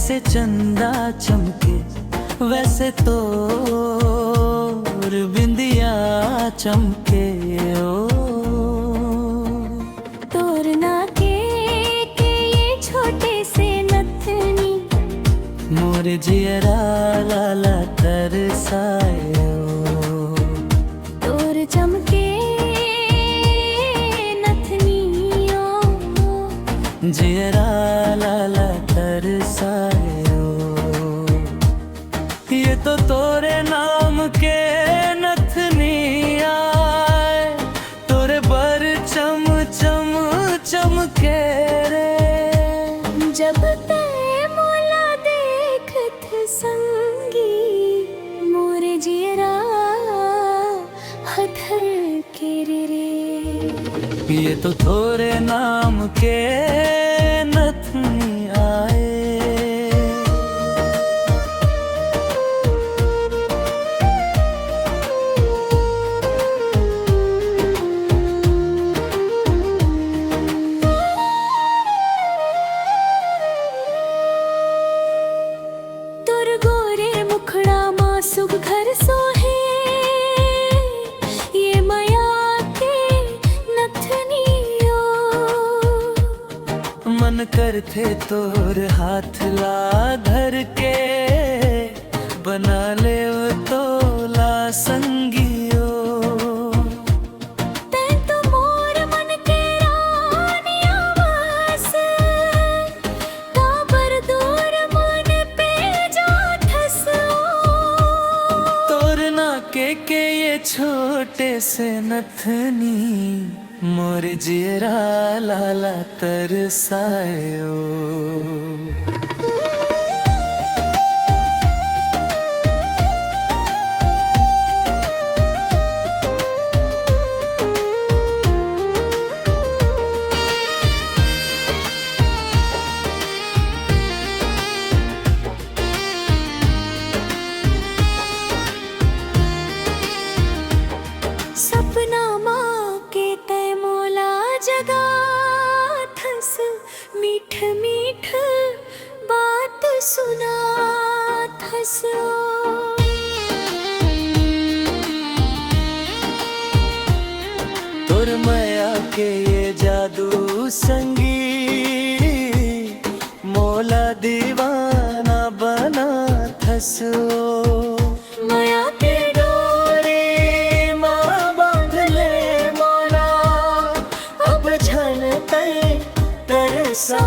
जैसे चंदा चमके वैसे तोर बिंदिया चमके ओ तोर नाके के ये छोटे से नथनी मोर जियरा लाला तरसायो तोर चमके नथनियो जियरा लाला तरसायो ये तो तोरे नाम के नथनी आए तोरे बर चम चम चमके रे जब ते मोला देखत संगी मोरे जियरा हथर के रे ये तो तोरे नाम के नथनी आए तोर गोरे मुखड़ा मासुक घर सोहे ये माया के नथनियो मन करते तोर हाथ ला धर के बना ले वो तोला संगियो तैं तो मोर मन के रानिया वास काबर दूर मन पे जा ठसो तोर नाके के ये छोटे से नथनी मोर जियरा लाला तरसायो सपना माँ के तय मोला जगा थस मीठ मीठ बात सुना थस तोर माया के ये जादू संगी मोला दीवाना बना थसो माया के डोरी माँ बांध ले मोला अब झन तय तरसा